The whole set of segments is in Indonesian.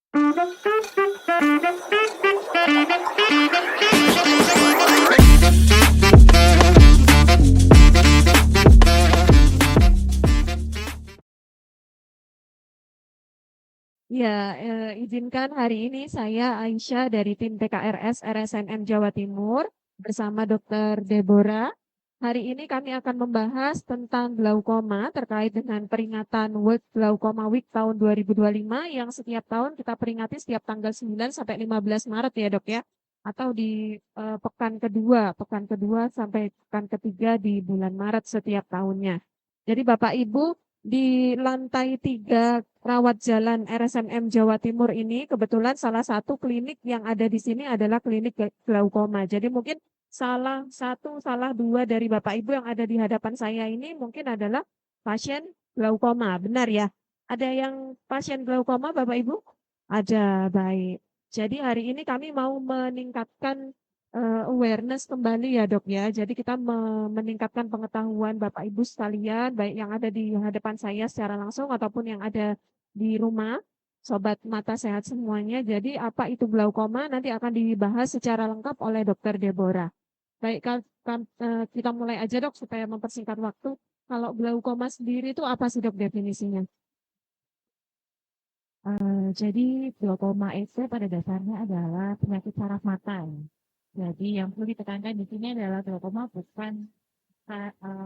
Ya, izinkan hari ini saya Aisyah dari tim TKRS RSNM Jawa Timur bersama Dokter Deborah. Hari ini kami akan membahas tentang glaukoma terkait dengan peringatan World Glaucoma Week tahun 2025 yang setiap tahun kita peringati setiap tanggal 9 sampai 15 Maret ya, Dok ya. Atau di pekan kedua sampai pekan ketiga di bulan Maret setiap tahunnya. Jadi Bapak Ibu di lantai 3 rawat jalan RSMM Jawa Timur ini kebetulan salah satu klinik yang ada di sini adalah klinik glaukoma. Jadi mungkin salah satu, salah dua dari Bapak Ibu yang ada di hadapan saya ini mungkin adalah pasien glaukoma. Benar ya? Ada yang pasien glaukoma Bapak Ibu? Ada, baik. Jadi hari ini kami mau meningkatkan awareness kembali ya dok ya. Jadi kita meningkatkan pengetahuan Bapak Ibu sekalian, baik yang ada di hadapan saya secara langsung ataupun yang ada di rumah, sobat mata sehat semuanya. Jadi apa itu glaukoma nanti akan dibahas secara lengkap oleh Dokter Deborah. Baik, kita mulai aja dok supaya mempersingkat waktu. Kalau glaukoma sendiri itu apa sih dok definisinya? Jadi glaukoma itu pada dasarnya adalah penyakit saraf mata, ya. Jadi yang perlu ditekankan di sini adalah glaukoma bukan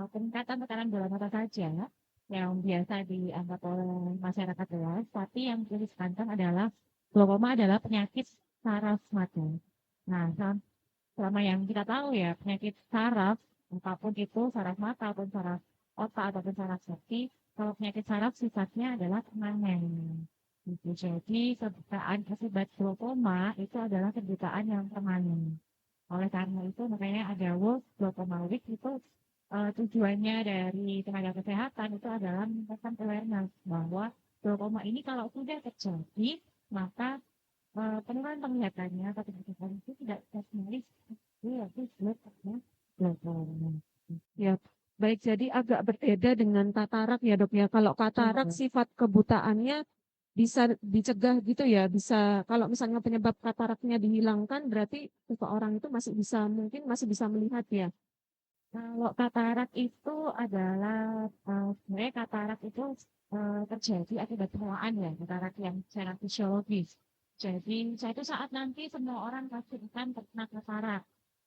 peningkatan tekanan bola mata saja yang biasa dianggap oleh masyarakat luas, tapi yang perlu ditekankan adalah glaukoma adalah penyakit saraf mata. Nah, selama yang kita tahu ya, penyakit saraf, apapun itu, saraf mata, ataupun saraf otak, ataupun saraf sakti, kalau penyakit saraf sifatnya adalah permanen. Gitu. Jadi, kebutaan akibat glaukoma itu adalah kebutaan yang permanen. Oleh karena itu, makanya ada World Glaucoma Week itu tujuannya dari tenaga kesehatan itu adalah meningkatkan awareness bahwa glaukoma ini kalau sudah terjadi, maka penurunan penglihatannya atau penglihatan itu tidak terkendali yaitu karena glaucoma. Ya, baik. Jadi agak berbeda dengan katarak ya dok ya. Kalau katarak Iya. sifat kebutaannya bisa dicegah gitu ya. Bisa kalau misalnya penyebab kataraknya dihilangkan, berarti seseorang itu masih bisa mungkin masih bisa melihat ya. Kalau katarak itu adalah sebenarnya katarak itu terjadi akibat penuaan ya, katarak yang secara fisiologis. Jadi suatu saat nanti semua orang pasti akan terkena katarak.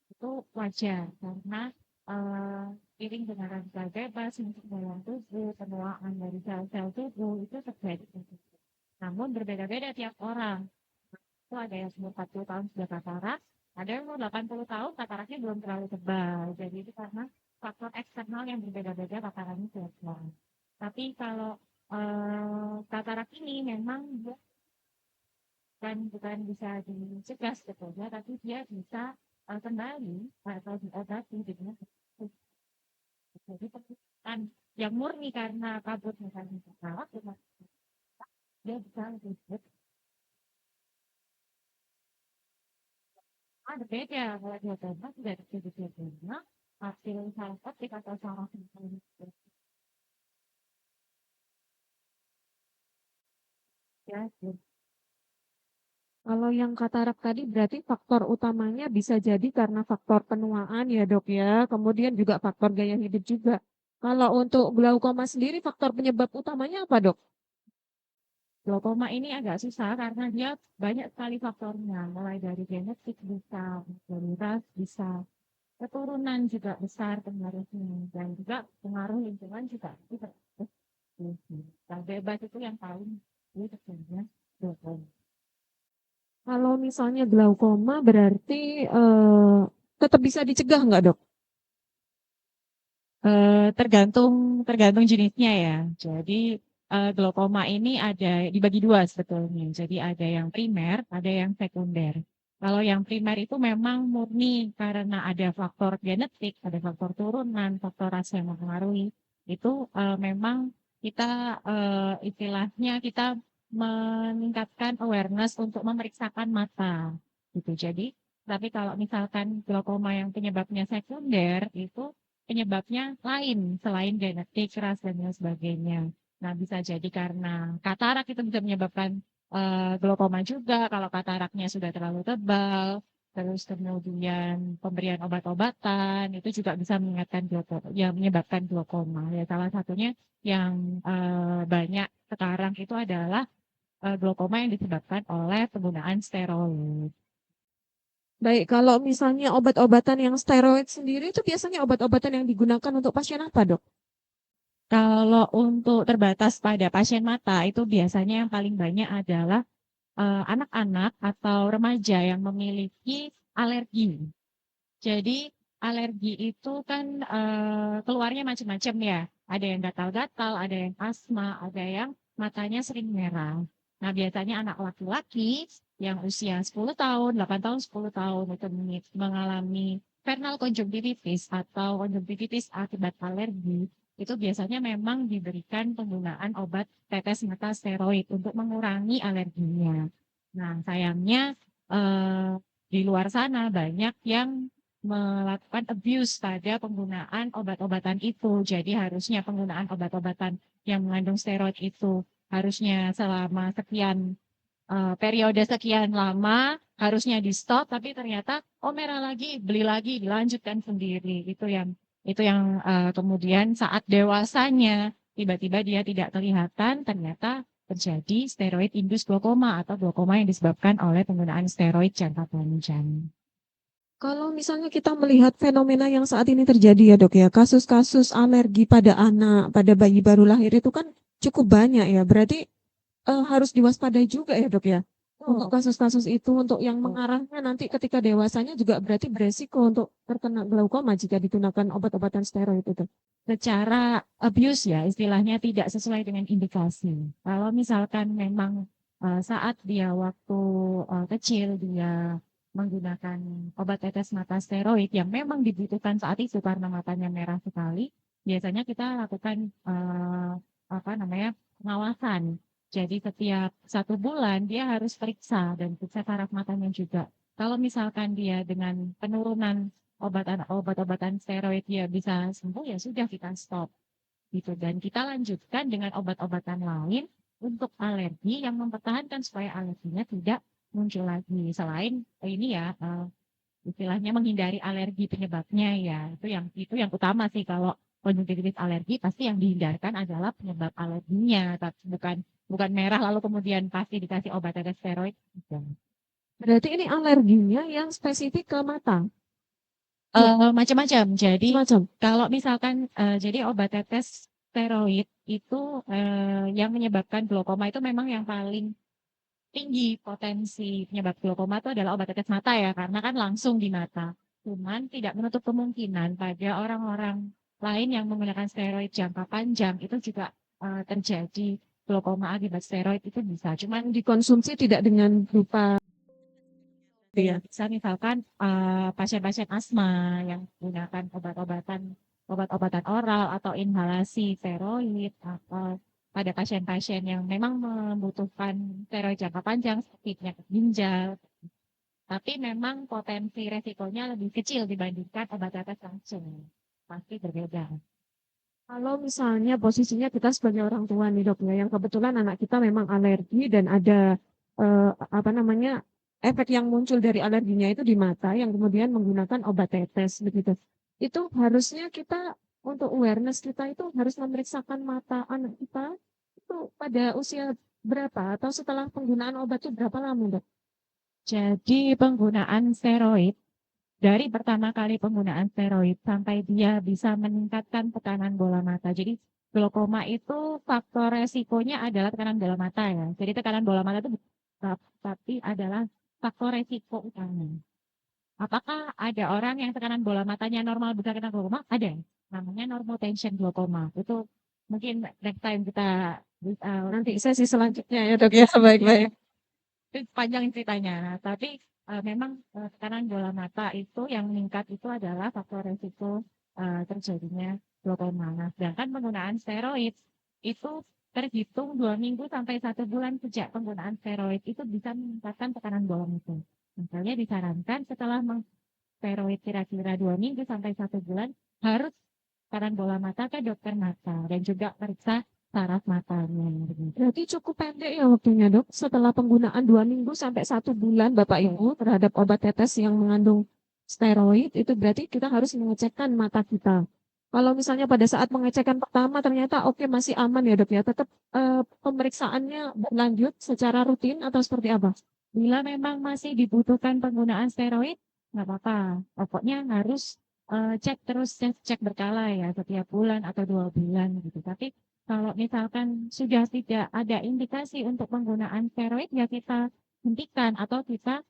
Itu wajar karena iring dengan radikal bebas untuk dalam tubuh, penuaan dari sel-sel tubuh itu terjadi. Namun berbeda-beda tiap orang. Itu ada yang umur 40 tahun sudah katarak, ada yang umur 80 tahun kataraknya belum terlalu tebal. Jadi itu karena faktor eksternal yang berbeda-beda kataraknya tiap orang. Tapi kalau katarak ini memang bukan bisa dicegah sebetulnya, tapi dia bisa kembali atau diobati dengan jadi penyakit yang murni karena kabut misalnya katarak, dia bisa lebih berbeda kalau dia tembak tidak terjadi bedanya hasil salah petik atau salah ya. Kalau yang katarak tadi berarti faktor utamanya bisa jadi karena faktor penuaan ya dok ya. Kemudian juga faktor gaya hidup juga. Kalau untuk glaukoma sendiri faktor penyebab utamanya apa dok? Glaukoma ini agak susah karena dia banyak sekali faktornya, mulai dari genetik bisa, dari ras bisa, keturunan juga besar pengaruhnya, dan juga pengaruh lingkungan juga bisa. Yang bebas itu yang paling itu terjadinya glaukoma. Kalau misalnya glaukoma berarti tetap bisa dicegah nggak dok? Tergantung tergantung jenisnya ya. Jadi glaukoma ini ada dibagi dua sebetulnya. Jadi ada yang primer, ada yang sekunder. Kalau yang primer itu memang murni karena ada faktor genetik, ada faktor turunan, faktor ras yang mempengaruhi. Itu memang kita istilahnya kita meningkatkan awareness untuk memeriksakan mata. Gitu. Jadi, tapi kalau misalkan glaukoma yang penyebabnya sekunder itu penyebabnya lain selain genetik, ras, dan lain sebagainya. Nah, bisa jadi karena katarak itu bisa menyebabkan glaukoma juga kalau kataraknya sudah terlalu tebal. Terus kemudian pemberian obat-obatan itu juga bisa mengingatkan glaukoma, yang menyebabkan glaukoma. Ya salah satunya yang banyak sekarang itu adalah glaukoma yang disebabkan oleh penggunaan steroid. Baik, kalau misalnya obat-obatan yang steroid sendiri itu biasanya obat-obatan yang digunakan untuk pasien apa, Dok? Kalau untuk terbatas pada pasien mata itu biasanya yang paling banyak adalah anak-anak atau remaja yang memiliki alergi. Jadi alergi itu kan keluarnya macam-macam ya. Ada yang gatal-gatal, ada yang asma, ada yang matanya sering merah. Nah, biasanya anak laki-laki yang usia 10 tahun, 8 tahun, 10 tahun itu mengalami vernal conjunctivitis atau conjunctivitis akibat alergi, itu biasanya memang diberikan penggunaan obat tetes mata steroid untuk mengurangi alerginya. Nah, sayangnya eh, di luar sana banyak yang melakukan abuse pada penggunaan obat-obatan itu. Jadi harusnya penggunaan obat-obatan yang mengandung steroid itu harusnya selama sekian periode sekian lama harusnya di stop, tapi ternyata oh merah lagi, beli lagi, dilanjutkan sendiri. Itu yang kemudian saat dewasanya tiba-tiba dia tidak kelihatan, ternyata terjadi steroid induced glaukoma atau glaukoma yang disebabkan oleh penggunaan steroid jangka panjang. Kalau misalnya kita melihat fenomena yang saat ini terjadi ya, Dok ya, kasus-kasus alergi pada anak, pada bayi baru lahir itu kan cukup banyak ya. Berarti harus diwaspadai juga ya, Dok ya. Untuk kasus-kasus itu, untuk yang mengarahnya nanti ketika dewasanya juga berarti beresiko untuk terkena glaukoma jika digunakan obat-obatan steroid itu. Secara abuse ya istilahnya tidak sesuai dengan indikasi. Kalau misalkan memang saat dia waktu kecil dia menggunakan obat tetes mata steroid yang memang dibutuhkan saat itu karena matanya merah sekali, biasanya kita lakukan apa namanya pengawasan. Jadi setiap 1 bulan dia harus periksa dan periksa saraf matanya juga. Kalau misalkan dia dengan penurunan obat-obatan steroid ya bisa sembuh ya sudah kita stop gitu dan kita lanjutkan dengan obat-obatan lain untuk alergi yang mempertahankan supaya alerginya tidak muncul lagi selain ini ya istilahnya menghindari alergi penyebabnya ya itu yang utama sih kalau konjungtivitis alergi pasti yang dihindarkan adalah penyebab alerginya tapi bukan bukan merah lalu kemudian pasti dikasih obat tetes steroid gitu. Berarti ini alerginya yang spesifik ke mata. Ya, Macam-macam. Jadi semacam. kalau misalkan jadi obat tetes steroid itu yang menyebabkan glaukoma itu memang yang paling tinggi potensi penyebab glaukoma itu adalah obat tetes mata ya, karena kan langsung di mata. Cuman tidak menutup kemungkinan pada orang-orang lain yang menggunakan steroid jangka panjang itu juga terjadi glaukoma akibat steroid itu bisa. Cuman Dikonsumsi tidak dengan berupa ya, bisa misalkan pasien-pasien asma yang menggunakan obat-obatan oral atau inhalasi steroid atau pada pasien-pasien yang memang membutuhkan steroid jangka panjang seperti penyakit ginjal, tapi memang potensi resikonya lebih kecil dibandingkan obat tetes langsung. Pasti berbeda. kalau misalnya posisinya kita sebagai orang tua nih, Dok ya, yang kebetulan anak kita memang alergi dan ada apa namanya efek yang muncul dari alerginya itu di mata yang kemudian menggunakan obat tetes begitu. Itu harusnya kita untuk awareness kita itu harus memeriksakan mata anak kita itu pada usia berapa atau setelah penggunaan obat itu berapa lama, Dok? Jadi penggunaan steroid dari pertama kali penggunaan steroid sampai dia bisa meningkatkan tekanan bola mata. Jadi glaukoma itu faktor resikonya adalah tekanan bola mata ya. Jadi tekanan bola mata itu tapi adalah faktor resiko utama. Apakah ada orang yang tekanan bola matanya normal bisa kena glaukoma? Ada. Namanya normal tension glaukoma. Itu mungkin next time kita Nanti sesi selanjutnya ya, Dok ya. Baik-baik. itu panjang ceritanya. Nah, tapi memang tekanan bola mata itu yang meningkat itu adalah faktor resiko terjadinya glaukoma. Nah, sedangkan penggunaan steroid itu terhitung 2 minggu sampai 1 bulan sejak penggunaan steroid itu bisa meningkatkan tekanan bola mata. Makanya disarankan setelah steroid kira-kira 2 minggu sampai 1 bulan harus tekanan bola mata ke dokter mata dan juga periksa saraf matanya. Begitu. Berarti cukup pendek ya waktunya dok. Setelah penggunaan 2 minggu sampai 1 bulan Bapak Ibu terhadap obat tetes yang mengandung steroid, itu berarti kita harus mengecekkan mata kita. Kalau misalnya pada saat pengecekan pertama ternyata oke masih aman ya dok ya, tetap pemeriksaannya berlanjut secara rutin atau seperti apa? Bila memang masih dibutuhkan penggunaan steroid, nggak apa-apa. Pokoknya harus cek terus, cek berkala ya, setiap bulan atau 2 bulan gitu. Tapi kalau misalkan sudah tidak ada indikasi untuk penggunaan steroid, ya kita hentikan atau kita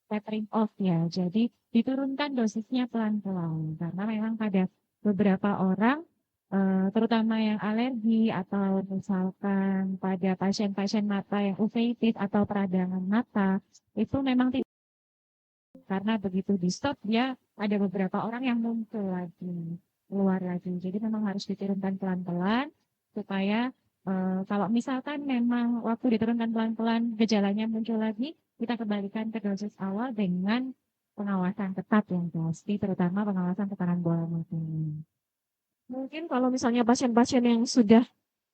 tapering off ya. Jadi diturunkan dosisnya pelan-pelan. Karena memang pada beberapa orang, terutama yang alergi atau misalkan pada pasien-pasien mata yang uveitis atau peradangan mata, itu memang tidak, karena begitu di stop dia ada beberapa orang yang muncul lagi, keluar lagi. Jadi memang harus diturunkan pelan-pelan supaya kalau misalkan memang waktu diturunkan pelan-pelan gejalanya muncul lagi, kita kembalikan ke dosis awal dengan pengawasan ketat yang pasti, terutama pengawasan tekanan bola mata. Mungkin kalau misalnya pasien-pasien yang sudah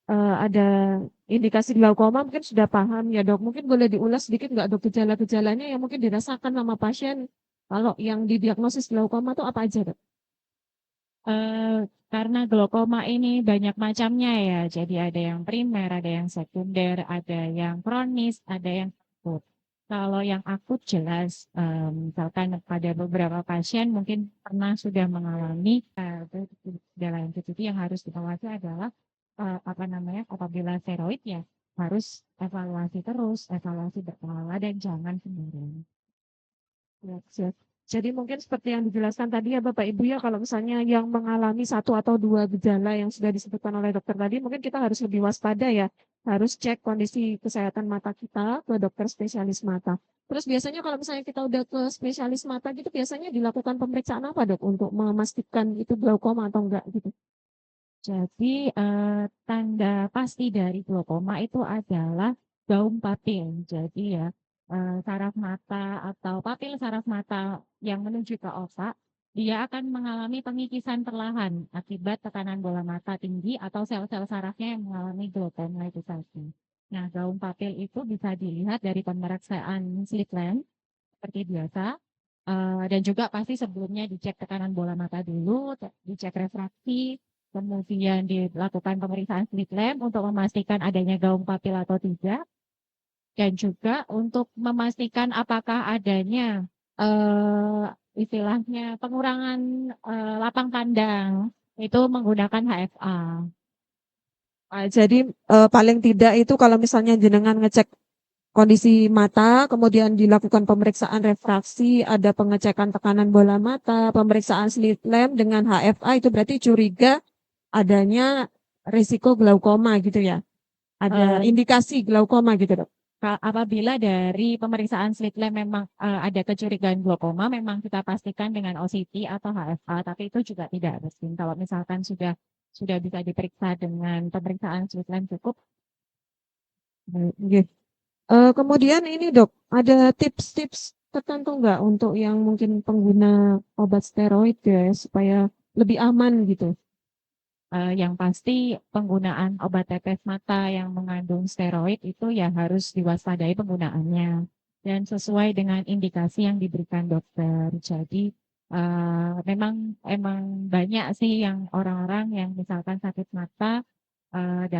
ada indikasi glaukoma mungkin sudah paham ya dok. Mungkin boleh diulas sedikit nggak dok gejala-gejalanya yang mungkin dirasakan sama pasien kalau yang didiagnosis glaukoma itu apa aja dok? Karena glaukoma ini banyak macamnya ya, jadi ada yang primer, ada yang sekunder, ada yang kronis, ada yang akut. Kalau yang akut jelas, misalkan pada beberapa pasien mungkin pernah sudah mengalami gejala yang itu yang harus diawasi adalah apa namanya, apabila steroid ya harus evaluasi terus, evaluasi berkala dan jangan sendirian. Ya, siap. Jadi mungkin seperti yang dijelaskan tadi ya Bapak Ibu ya, kalau misalnya yang mengalami 1 atau 2 gejala yang sudah disebutkan oleh dokter tadi, mungkin kita harus lebih waspada ya. Harus cek kondisi kesehatan mata kita ke dokter spesialis mata. Terus biasanya kalau misalnya kita udah ke spesialis mata gitu, biasanya dilakukan pemeriksaan apa dok untuk memastikan itu glaukoma atau enggak gitu? Jadi tanda pasti dari glaukoma itu adalah gaum papil. Jadi ya saraf mata atau papil saraf mata yang menuju ke otak, dia akan mengalami pengikisan perlahan akibat tekanan bola mata tinggi atau sel-sel sarafnya yang mengalami glaukoma itu tadi. Nah, gaum papil itu bisa dilihat dari pemeriksaan slit lamp seperti biasa. Dan juga pasti sebelumnya dicek tekanan bola mata dulu, dicek refraksi, kemudian dilakukan pemeriksaan slit lamp untuk memastikan adanya gaung papil atau tidak, dan juga untuk memastikan apakah adanya istilahnya pengurangan lapang pandang itu menggunakan HFA. Jadi paling tidak itu kalau misalnya jenengan ngecek kondisi mata, kemudian dilakukan pemeriksaan refraksi, ada pengecekan tekanan bola mata, pemeriksaan slit lamp dengan HFA itu berarti curiga adanya risiko glaukoma gitu ya. Ada Eh, indikasi glaukoma gitu dok. Apabila dari pemeriksaan slit lamp memang ada kecurigaan glaukoma, memang kita pastikan dengan OCT atau HFA, tapi itu juga tidak resmi. Kalau misalkan sudah bisa diperiksa dengan pemeriksaan slit lamp cukup. Oke. Kemudian ini dok, ada tips-tips tertentu nggak untuk yang mungkin pengguna obat steroid ya supaya lebih aman gitu? Yang pasti penggunaan obat tetes mata yang mengandung steroid itu ya harus diwaspadai penggunaannya dan sesuai dengan indikasi yang diberikan dokter. Jadi memang banyak sih yang orang-orang yang misalkan sakit mata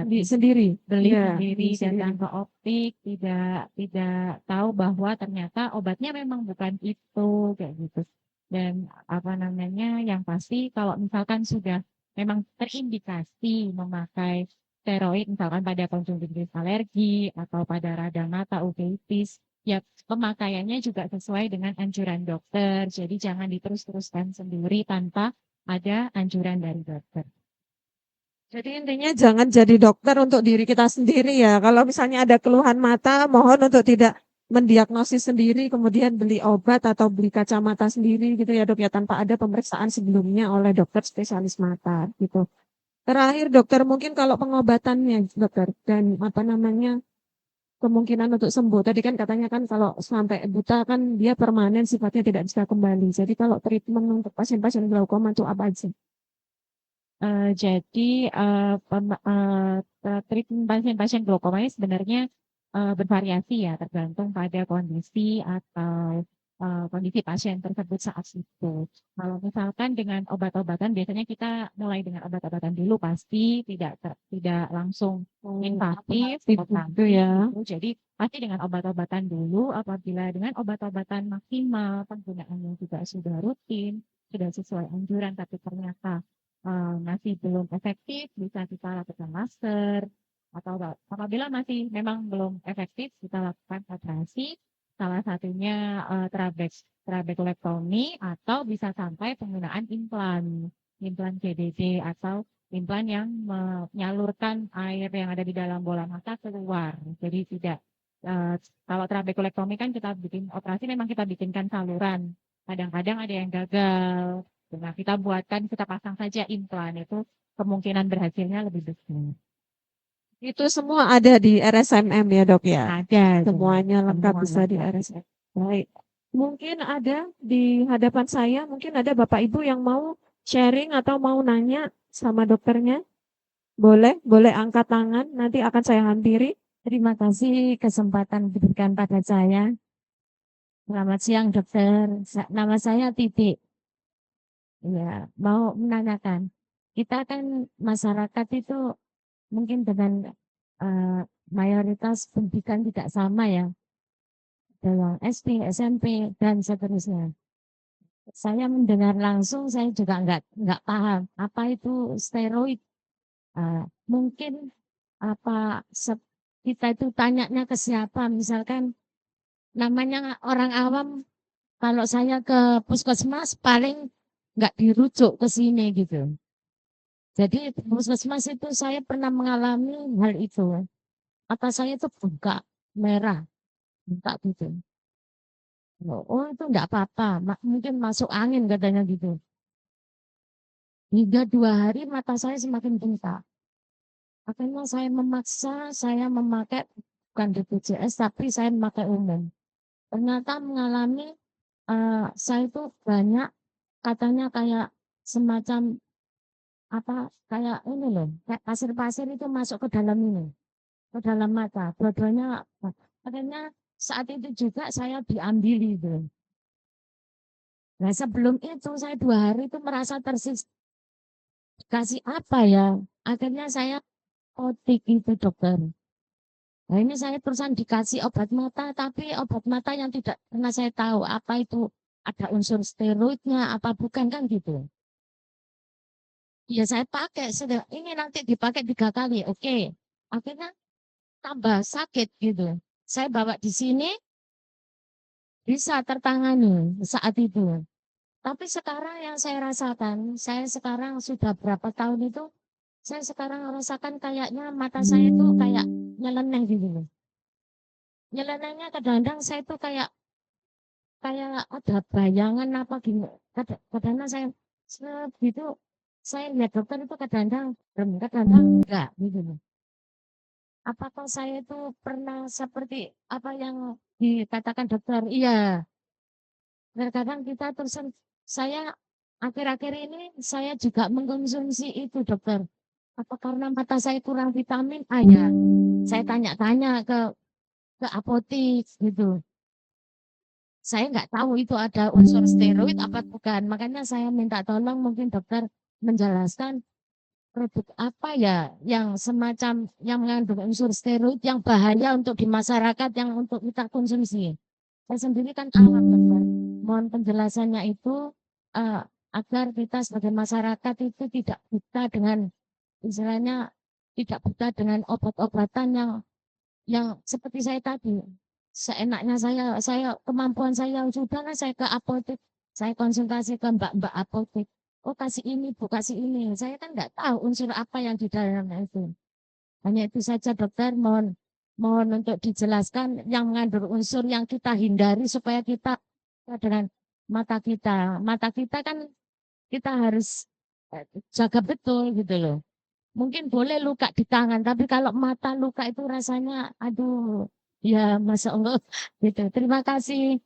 Di sendiri, beli ya, sendiri, di sendiri. datang ke optik, tidak tahu bahwa ternyata obatnya memang bukan itu kayak gitu. Dan apa namanya, yang pasti kalau misalkan sudah memang terindikasi memakai steroid, misalkan pada konjungtivitis alergi atau pada radang mata uveitis, ya pemakaiannya juga sesuai dengan anjuran dokter. Jadi jangan diterus-teruskan sendiri tanpa ada anjuran dari dokter. Jadi intinya jangan jadi dokter untuk diri kita sendiri ya. Kalau misalnya ada keluhan mata, mohon untuk tidak mendiagnosis sendiri, kemudian beli obat atau beli kacamata sendiri gitu ya dok ya, tanpa ada pemeriksaan sebelumnya oleh dokter spesialis mata gitu. Terakhir dokter mungkin kalau pengobatannya dokter dan apa namanya kemungkinan untuk sembuh. Tadi kan katanya kan kalau sampai buta kan dia permanen sifatnya tidak bisa kembali. Jadi kalau treatment untuk pasien-pasien glaukoma itu apa aja? Jadi treatment pasien-pasien glaukoma ini sebenarnya bervariasi ya, tergantung pada kondisi atau kondisi pasien tersebut saat itu. Kalau misalkan dengan obat-obatan, biasanya kita mulai dengan obat-obatan dulu, pasti tidak langsung invasif, Itu ya. gitu. Jadi pasti dengan obat-obatan dulu. Apabila dengan obat-obatan maksimal, penggunaannya juga sudah rutin, sudah sesuai anjuran, tapi ternyata masih belum efektif, bisa kita lakukan masker, atau apabila masih memang belum efektif, kita lakukan operasi, salah satunya trabekulektomi, atau bisa sampai penggunaan implan GDD, atau implan yang menyalurkan air yang ada di dalam bola mata keluar. Jadi tidak, kalau trabekulektomi kan kita bikin operasi, memang kita bikinkan saluran. Kadang-kadang ada yang gagal. Nah, kita pasang saja implan, itu kemungkinan berhasilnya lebih besar. Itu semua ada di RSMM ya dok ya? Ada Semuanya lengkap semua bisa di lengkap. RSMM. Baik. Mungkin ada di hadapan saya, mungkin ada Bapak Ibu yang mau sharing atau mau nanya sama dokternya. Boleh, boleh angkat tangan, nanti akan saya hampiri. Terima kasih kesempatan diberikan pada saya. Selamat siang dokter, nama saya Titik. Ya, mau menanyakan, kita kan masyarakat itu mungkin dengan eh, mayoritas pendidikan tidak sama ya, dalam SD, SMP dan seterusnya. Saya mendengar langsung, saya juga nggak paham apa itu steroid. Mungkin apa kita itu tanyanya ke siapa, misalkan namanya orang awam. Kalau saya ke puskesmas paling nggak dirujuk ke sini gitu. Jadi puskesmas itu saya pernah mengalami hal itu. Mata saya itu buka merah, buka gitu. Oh itu enggak apa-apa, mungkin masuk angin katanya gitu. Hingga 2 hari mata saya semakin bengkak. Akhirnya saya memakai bukan BPJS tapi saya memakai umum. Ternyata mengalami saya itu banyak katanya kayak semacam apa kayak ini loh, kayak pasir-pasir itu masuk ke dalam ini, ke dalam mata. Dua-duanya akhirnya saat itu juga saya diambil itu. Nah sebelum itu saya 2 hari itu merasa tersiksa, kasih apa ya? Akhirnya saya otik itu dokter. Nah ini saya terusan dikasih obat mata, tapi obat mata yang tidak pernah saya tahu apa itu ada unsur steroidnya, apa bukan kan gitu. Ya saya pakai, ini nanti dipakai 3 kali, oke. Akhirnya tambah sakit gitu. Saya bawa di sini bisa tertangani saat itu. Tapi sekarang yang saya rasakan, saya sekarang sudah berapa tahun itu, saya sekarang merasakan kayaknya mata saya itu kayak nyeleneh gitu loh. Nyelenehnya kadang-kadang saya tuh kayak kayak ada bayangan apa gini. Kadang-kadang saya gitu, saya lihat dokter itu kadang-kadang kadang-kadang enggak gitu loh. Apakah saya itu pernah seperti apa yang dikatakan dokter? Iya, terkadang kita terus saya akhir-akhir ini saya juga mengkonsumsi itu dokter. Apa karena mata saya kurang vitamin A ya? Saya tanya-tanya ke apotek gitu. Saya nggak tahu itu ada unsur steroid apa bukan. Makanya saya minta tolong mungkin dokter menjelaskan produk apa ya yang semacam yang mengandung unsur steroid yang bahaya untuk di masyarakat yang untuk kita konsumsi. Saya sendiri kan awam dokter. Mohon penjelasannya itu eh, agar kita sebagai masyarakat itu tidak buta dengan istilahnya tidak buta dengan obat-obatan yang seperti saya tadi. Seenaknya saya kemampuan saya sudahlah saya ke apotek, saya konsultasi ke mbak-mbak apotek. Oh kasih ini, bu kasih ini. Saya kan nggak tahu unsur apa yang di dalamnya itu. Hanya itu saja dokter, mohon mohon untuk dijelaskan yang mengandung unsur yang kita hindari supaya kita dengan mata kita. Mata kita kan kita harus jaga betul gitu loh. Mungkin boleh luka di tangan, tapi kalau mata luka itu rasanya aduh, ya Masya Allah gitu. Terima kasih.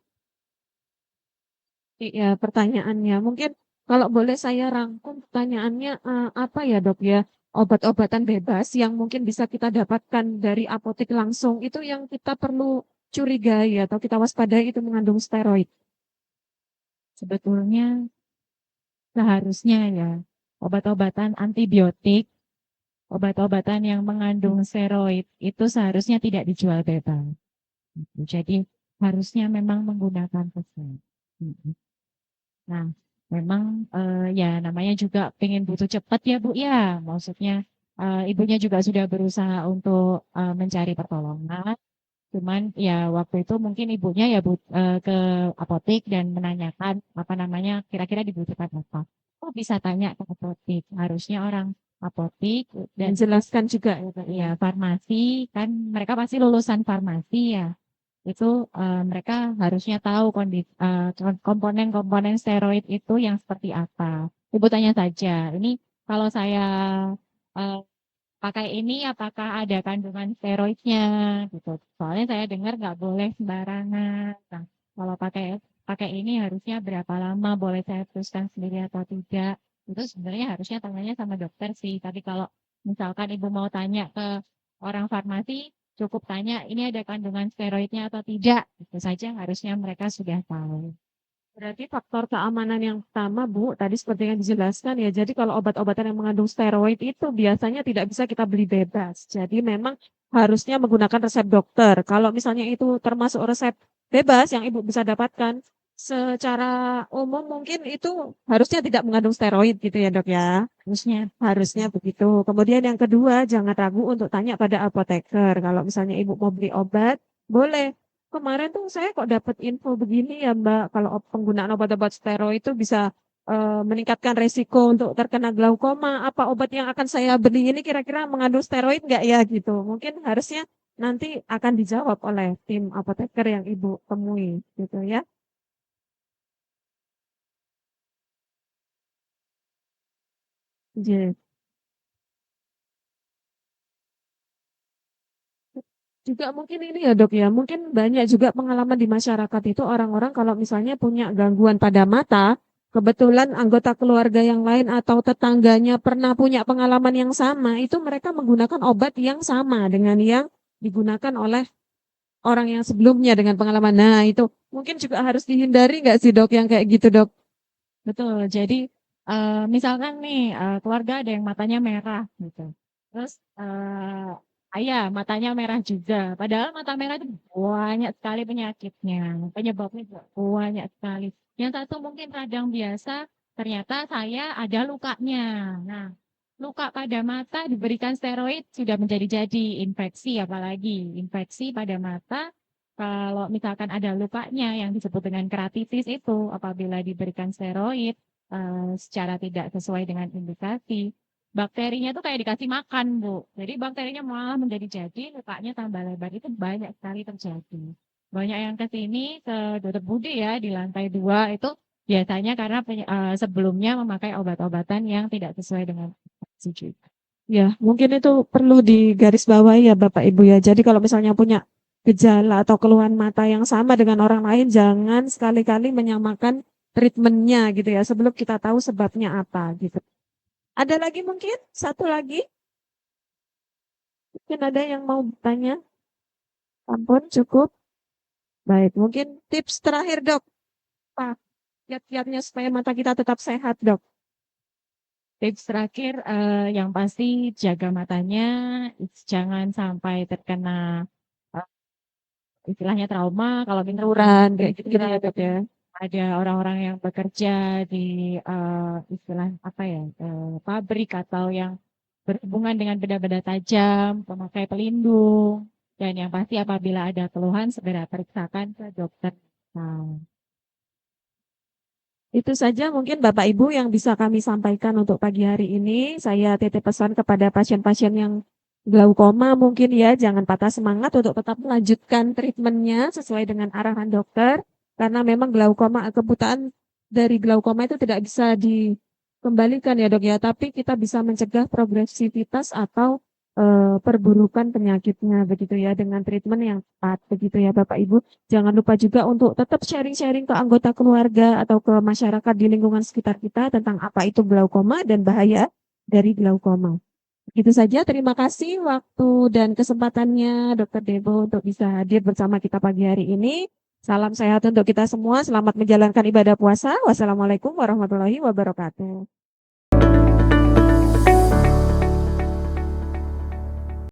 Ya pertanyaannya, mungkin Kalau boleh saya rangkum pertanyaannya, apa ya Dok ya, obat-obatan bebas yang mungkin bisa kita dapatkan dari apotek langsung itu yang kita perlu curigai atau kita waspadai itu mengandung steroid? Sebetulnya seharusnya ya, obat-obatan antibiotik, obat-obatan yang mengandung steroid itu seharusnya tidak dijual bebas. Gitu. Jadi harusnya memang menggunakan resep. Mm. Nah, memang ya namanya juga pengen butuh cepat ya Bu ya. Maksudnya ibunya juga sudah berusaha untuk mencari pertolongan. Cuman ya waktu itu mungkin ibunya ya ke apotek dan menanyakan apa namanya kira-kira dibutuhkan apa. Oh bisa tanya ke apotek. Harusnya orang apotek dan Menjelaskan juga ya Dok ya ya. farmasi kan mereka pasti lulusan farmasi ya. Itu mereka harusnya tahu komponen-komponen steroid itu yang seperti apa. Ibu tanya saja, ini kalau saya eh, pakai ini apakah ada kandungan steroidnya gitu. Soalnya saya dengar nggak boleh sembarangan. Nah, kalau pakai pakai ini harusnya berapa lama boleh saya teruskan sendiri atau tidak. Itu sebenarnya harusnya tanyanya sama dokter sih. Tapi kalau misalkan ibu mau tanya ke orang farmasi, cukup tanya ini ada kandungan steroidnya atau tidak. Itu saja harusnya mereka sudah tahu. Berarti faktor keamanan yang pertama, Bu, tadi seperti yang dijelaskan ya. Jadi kalau obat-obatan yang mengandung steroid itu biasanya tidak bisa kita beli bebas. Jadi memang harusnya menggunakan resep dokter. Kalau misalnya itu termasuk resep bebas yang Ibu bisa dapatkan, secara umum mungkin itu harusnya tidak mengandung steroid gitu ya, Dok ya. Harusnya Harusnya begitu. Kemudian yang kedua, jangan ragu untuk tanya pada apoteker. Kalau misalnya Ibu mau beli obat, boleh. Kemarin tuh saya kok dapat info begini ya Mbak, kalau penggunaan obat-obat steroid itu bisa meningkatkan resiko untuk terkena glaukoma. Apa obat yang akan saya beli ini kira-kira mengandung steroid nggak ya gitu? Mungkin harusnya nanti akan dijawab oleh tim apoteker yang Ibu temui gitu ya. Iya. Juga mungkin ini ya Dok ya, mungkin banyak juga pengalaman di masyarakat itu orang-orang kalau misalnya punya gangguan pada mata, kebetulan anggota keluarga yang lain atau tetangganya pernah punya pengalaman yang sama, itu mereka menggunakan obat yang sama dengan yang digunakan oleh orang yang sebelumnya dengan pengalaman. Nah itu mungkin juga harus dihindari nggak sih Dok yang kayak gitu Dok? betul. Jadi misalkan nih keluarga ada yang matanya merah gitu. Terus ayah matanya merah juga. Padahal mata merah itu banyak sekali penyakitnya. Penyebabnya juga banyak sekali. Yang satu mungkin radang biasa, ternyata saya ada lukanya. Nah, luka pada mata diberikan steroid sudah menjadi-jadi infeksi apalagi infeksi pada mata kalau misalkan ada lukanya yang disebut dengan keratitis itu apabila diberikan steroid secara tidak sesuai dengan indikasi, bakterinya tuh kayak dikasih makan, Bu. Jadi bakterinya malah menjadi jadi, lukanya tambah lebar. Itu banyak sekali terjadi. Banyak yang ke sini ke Dokter Budi ya di lantai 2 itu biasanya karena sebelumnya memakai obat-obatan yang tidak sesuai dengan indikasi juga. Ya, mungkin itu perlu digarisbawahi ya Bapak Ibu ya. Jadi kalau misalnya punya gejala atau keluhan mata yang sama dengan orang lain, jangan sekali-kali menyamakan treatmentnya gitu ya, sebelum kita tahu sebabnya apa gitu. Ada lagi mungkin? Satu lagi? Mungkin ada yang mau bertanya? Ampun, cukup. Baik, mungkin tips terakhir dok. Apa kiat-kiatnya supaya mata kita tetap sehat dok? Tips terakhir yang pasti jaga matanya, jangan sampai terkena eh, istilahnya trauma. Kalau kita Teruran, kayak gitu ya dok ya. ada orang-orang yang bekerja di istilah apa ya pabrik atau yang berhubungan dengan benda-benda tajam, pemakai pelindung, dan yang pasti apabila ada keluhan segera periksakan ke dokter. Nah, Itu saja mungkin Bapak Ibu yang bisa kami sampaikan untuk pagi hari ini. Saya titip pesan kepada pasien-pasien yang glaukoma mungkin ya, jangan patah semangat untuk tetap melanjutkan treatmentnya sesuai dengan arahan dokter. Karena memang glaukoma, kebutaan dari glaukoma itu tidak bisa dikembalikan ya dok ya, tapi kita bisa mencegah progresivitas atau perburukan penyakitnya begitu ya dengan treatment yang tepat begitu ya Bapak Ibu. Jangan lupa juga untuk tetap sharing-sharing ke anggota keluarga atau ke masyarakat di lingkungan sekitar kita tentang apa itu glaukoma dan bahaya dari glaukoma. Begitu saja, terima kasih waktu dan kesempatannya Dr. Debo untuk bisa hadir bersama kita pagi hari ini. Salam sehat untuk kita semua, selamat menjalankan ibadah puasa. Wassalamualaikum warahmatullahi wabarakatuh.